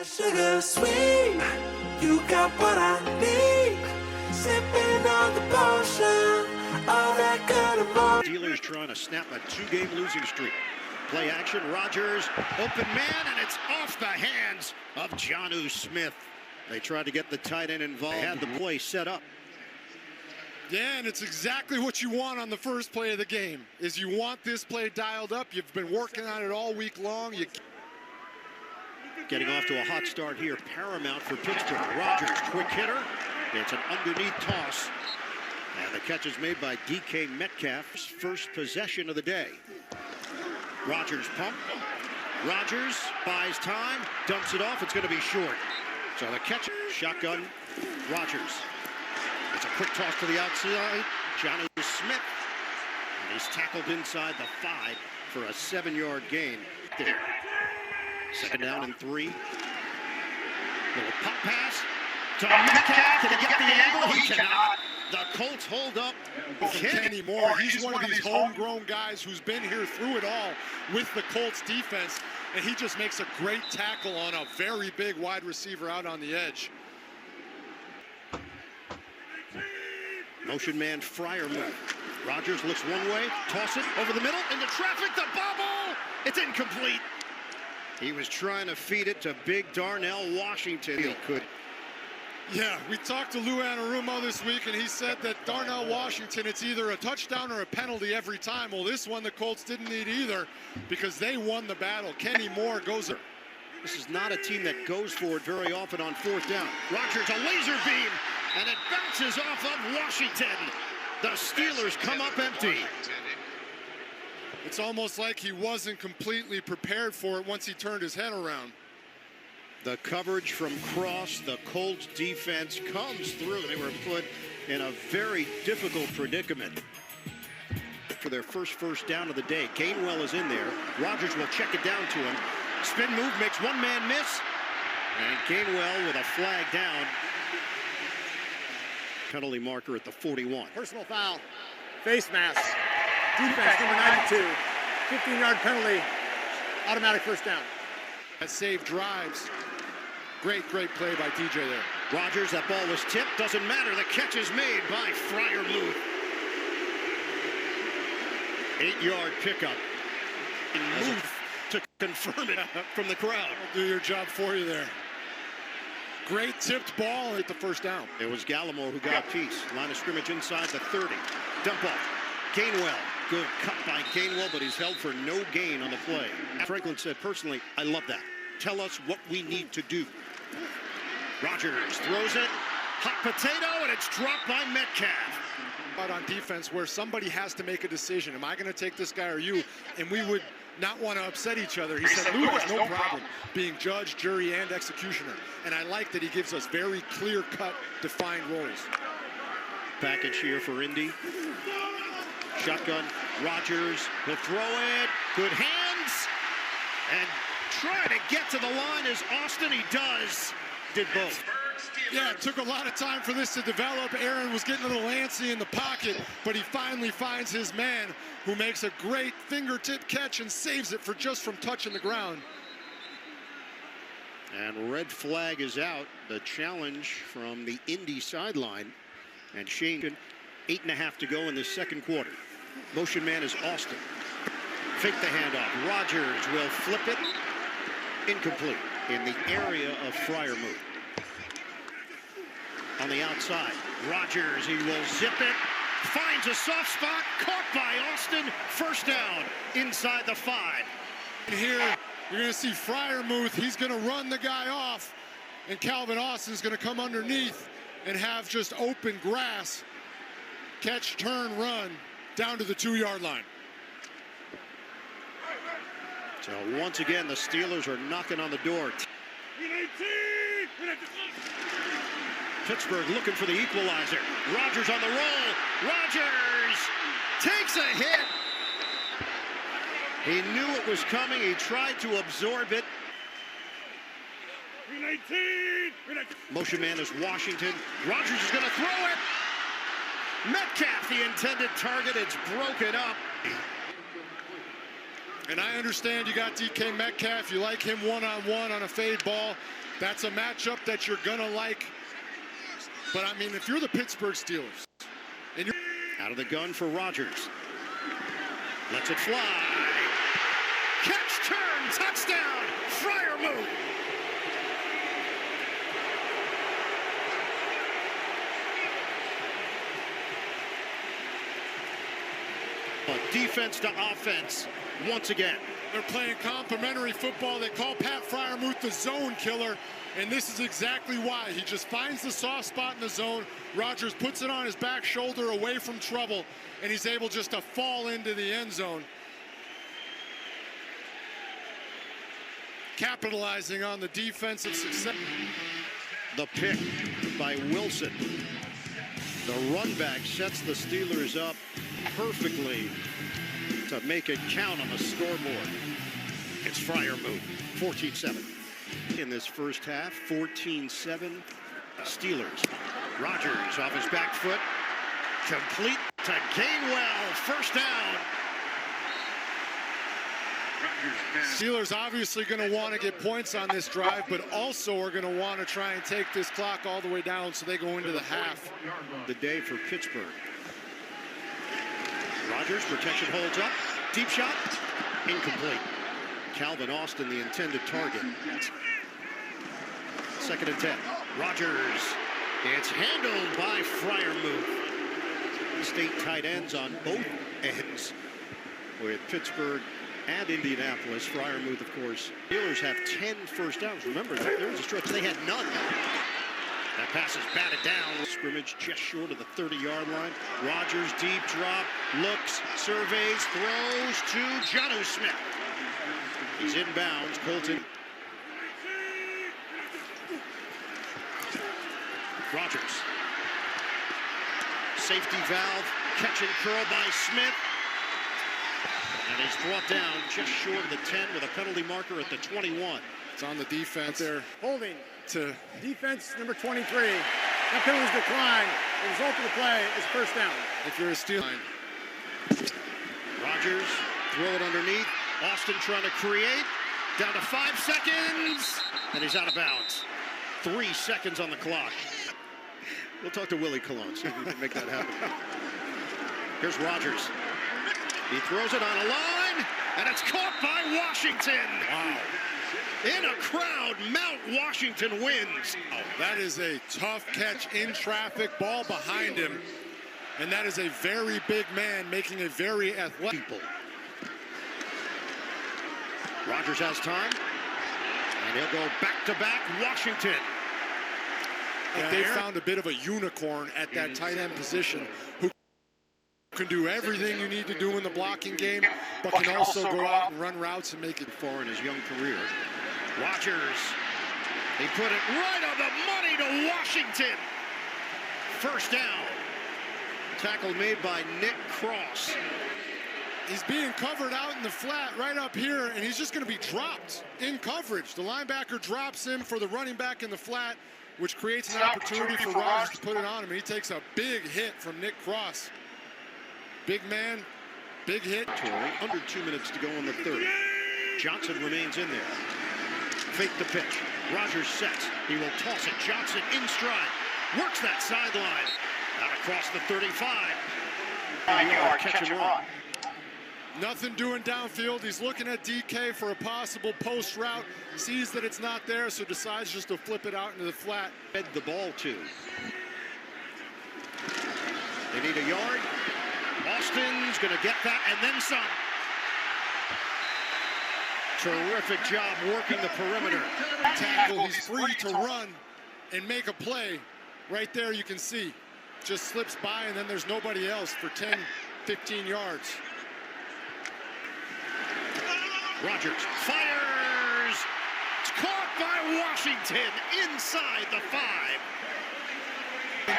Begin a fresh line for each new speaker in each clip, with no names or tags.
Sugar sweet, you got what I need. Sipping on the potion, all that good emotion.
Steelers trying to snap a 2-game losing streak. Play action, Rodgers, open man, and it's off the hands of Jonnu Smith. They tried to get the tight end involved. They had the play set up.
Yeah, and it's exactly what you want on the first play of the game, is you want this play dialed up. You've been working on it all week long.
Getting off to a hot start here, paramount for Pittsburgh. Rodgers, quick hitter. It's an underneath toss. And the catch is made by DK Metcalf's first possession of the day. Rodgers pump. Rodgers buys time, dumps it off. It's going to be short. So the catch, shotgun, Rodgers. It's a quick toss to the outside. Jonnu Smith. And he's tackled inside the 5 for a 7-yard gain. There. Second down and 3. Little pop pass to Metcalf. Can he get the angle? He cannot. The Colts hold up
Kenny Moore. He's one of these homegrown guys who's been here through it all with the Colts defense, and he just makes a great tackle on a very big wide receiver out on the edge.
Motion man Fryer move. Rodgers looks one way, toss it over the middle, into traffic, the bubble! It's incomplete. He was trying to feed it to big Darnell Washington. He could.
Yeah, we talked to Lou Anarumo this week, and he said that Darnell Washington, it's either a touchdown or a penalty every time. Well, this one the Colts didn't need either because they won the battle. Kenny Moore goes there.
This is not a team that goes for it very often on 4th down. Rodgers, a laser beam, and it bounces off of Washington. The Steelers come up empty.
It's almost like he wasn't completely prepared for it once he turned his head around.
The coverage from Cross, the Colts defense comes through. They were put in a very difficult predicament for their first down of the day. Gainwell is in there. Rodgers will check it down to him. Spin move makes one man miss. And Gainwell with a flag down. Penalty marker at the 41.
Personal foul. Face mask. Defense number 92. 15-yard penalty. Automatic first down.
That saved drives. Great play by DJ there.
Rodgers, that ball was tipped. Doesn't matter. The catch is made by Fryer Muth. 8-yard pickup. And Muth to confirm it from the crowd.
I'll do your job for you there. Great tipped ball at the first down.
It was Gallimore who got a piece. Line of scrimmage inside the 30. Dump off. Gainwell. Good cut by Gainwell, but he's held for no gain on the play. Franklin said, personally, I love that. Tell us what we need to do. Rodgers throws it. Hot potato, and it's dropped by Metcalf.
Out on defense where somebody has to make a decision. Am I going to take this guy or you? And we would not want to upset each other. He said, Lou has no problem being judge, jury, and executioner. And I like that he gives us very clear-cut, defined roles.
Package here for Indy. Shotgun, Rodgers, he'll throw it, good hands, and trying to get to the line is Austin, he does, did both.
Yeah, it took a lot of time for this to develop. Aaron was getting a little antsy in the pocket, but he finally finds his man, who makes a great fingertip catch and saves it just from touching the ground.
And red flag is out, the challenge from the Indy sideline, and Shane, 8.5 to go in the second quarter. Motion man is Austin. Fake the handoff. Rodgers will flip it. Incomplete in the area of Fryer Muth. On the outside, Rodgers, he will zip it. Finds a soft spot. Caught by Austin. First down inside the 5.
And here, you're going to see Fryer Muth. He's going to run the guy off. And Calvin Austin's going to come underneath and have just open grass. Catch, turn, run down to the 2-yard line.
So once again, the Steelers are knocking on the door. Pittsburgh looking for the equalizer. Rodgers on the roll. Rodgers takes a hit. He knew it was coming. He tried to absorb it. Motion man is Washington. Rodgers is going to throw it. Metcalf, the intended target. It's broken up.
And I understand you got DK Metcalf. You like him one-on-one on a fade ball. That's a matchup that you're going to like. But, I mean, if you're the Pittsburgh Steelers, and you're
out of the gun for Rodgers. Lets it fly. Catch, turn, touchdown. Fryer move. Defense to offense once again.
They're playing complementary football. They call Pat Freiermuth the zone killer, and this is exactly why. He just finds the soft spot in the zone. Rodgers puts it on his back shoulder away from trouble, and he's able just to fall into the end zone. Capitalizing on the defensive success.
The pick by Wilson. The run back sets the Steelers up perfectly to make it count on the scoreboard. It's Freiermuth, 14-7. In this first half, 14-7 Steelers. Rodgers off his back foot. Complete to Gainwell. First down.
Steelers obviously going to want to get points on this drive, but also are going to want to try and take this clock all the way down so they go into the half.
The day for Pittsburgh. Rodgers, protection holds up. Deep shot. Incomplete. Calvin Austin, the intended target. 2nd and 10. Rodgers. It's handled by Freiermuth. State tight ends on both ends with Pittsburgh and Indianapolis. Freiermuth, of course. Steelers have 10 first downs. Remember, there was a stretch they had none. That pass is batted down. Scrimmage just short of the 30-yard line. Rodgers, deep drop, looks, surveys, throws to Jonnu Smith. He's inbounds. Colton. Rodgers. Safety valve, catch and curl by Smith. And he's brought down just short of the 10 with a penalty marker at the 21.
It's on the defense there.
Holding to defense number 23. That penalty's declined. The result of the play is first down.
If you're a Steeler.
Rodgers, throw it underneath. Austin trying to create. Down to 5 seconds. And he's out of bounds. 3 seconds on the clock. We'll talk to Willie Colon, see if we can make that happen. Here's Rodgers. He throws it on a line, and it's caught by Washington.
Wow.
In a crowd, Mount Washington wins.
That is a tough catch in traffic, ball behind him. And that is a very big man making a very athletic.
People. Rodgers has time, and he'll go back-to-back Washington.
They found a bit of a unicorn at that tight end position who can do everything you need to do in the blocking game, but can also go out and run routes and make it
far in his young career. Rodgers, he put it right on the money to Washington. First down. Tackle made by Nick Cross.
He's being covered out in the flat right up here, and he's just going to be dropped in coverage. The linebacker drops him for the running back in the flat, which creates an opportunity for Rodgers to put it on him. And he takes a big hit from Nick Cross. Big man, big hit.
Under 2 minutes to go in the third. Johnson remains in there. Fake the pitch. Rodgers sets. He will toss it. Johnson in stride. Works that sideline. Out across the 35. Catch and run.
Nothing doing downfield. He's looking at DK for a possible post route. Sees that it's not there, so decides just to flip it out into the flat.
Fed the ball to. They need a yard. Austin's going to get that and then some. Terrific job working the perimeter.
Tackle. He's free to run and make a play. Right there you can see. Just slips by and then there's nobody else for 10, 15 yards.
Rodgers fires. It's caught by Washington inside the 5.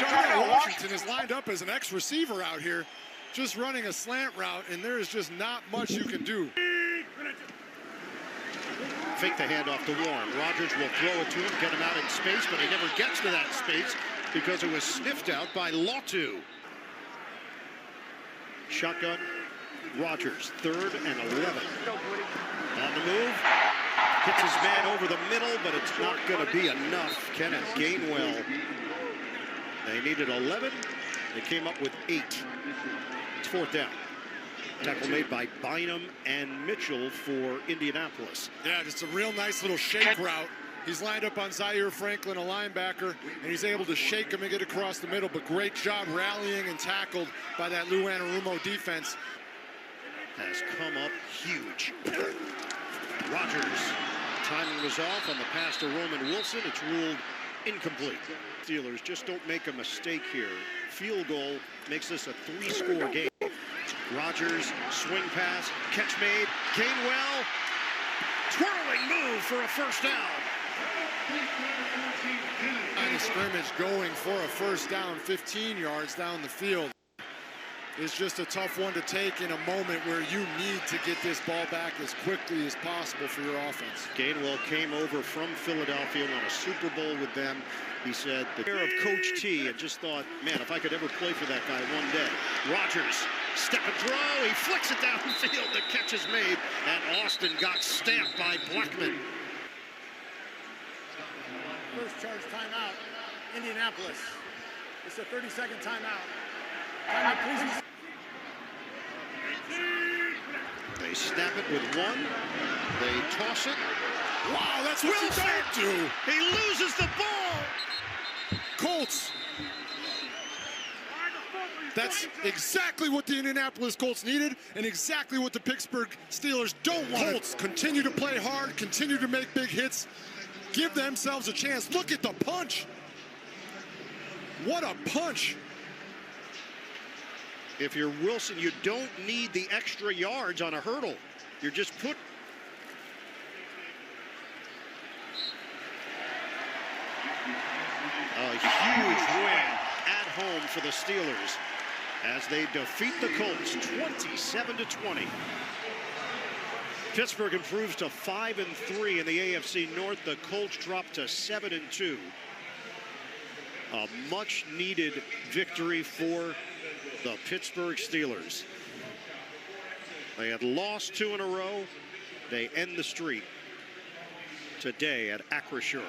Darnell Washington is lined up as an X-receiver out here, just running a slant route, and there is just not much you can do.
Fake the handoff to Warren. Rodgers will throw it to him, get him out in space, but he never gets to that space because it was sniffed out by Latu. Shotgun. Rodgers, 3rd and 11. On the move. Hits his man over the middle, but it's not going to be enough. Kenneth Gainwell. They needed 11. They came up with 8. It's 4th down. Tackle made by Bynum and Mitchell for Indianapolis.
Yeah, just a real nice little shake route. He's lined up on Zaire Franklin, a linebacker, and he's able to shake him and get across the middle, but great job rallying and tackled by that Lou Anarumo defense.
Has come up huge. Rodgers. Timing was off on the pass to Roman Wilson. It's ruled incomplete. Steelers just don't make a mistake here. Field goal makes this a 3-score game. Rodgers, swing pass, catch made. Gainwell, twirling move for a first down.
Line of scrimmage going for a first down, 15 yards down the field. It's just a tough one to take in a moment where you need to get this ball back as quickly as possible for your offense.
Gainwell came over from Philadelphia, won a Super Bowl with them. He said the care of Coach T and just thought, man, if I could ever play for that guy one day. Rodgers, step and throw, he flicks it downfield, the catch is made, and Austin got stamped by Blackman.
First charge timeout, Indianapolis. It's a 30-second timeout. Timeout, please.
They snap it with 1. They toss it.
Wow, that's what you don't do.
He loses the ball.
Colts. That's exactly what the Indianapolis Colts needed and exactly what the Pittsburgh Steelers don't want. Colts continue to play hard, continue to make big hits, give themselves a chance. Look at the punch. What a punch.
If you're Wilson, you don't need the extra yards on a hurdle. You're just put. A huge win at home for the Steelers as they defeat the Colts 27-20. Pittsburgh improves to 5-3 in the AFC North. The Colts drop to 7-2. A much-needed victory for the Pittsburgh Steelers. They had lost 2 in a row. They end the streak today at Acrisure.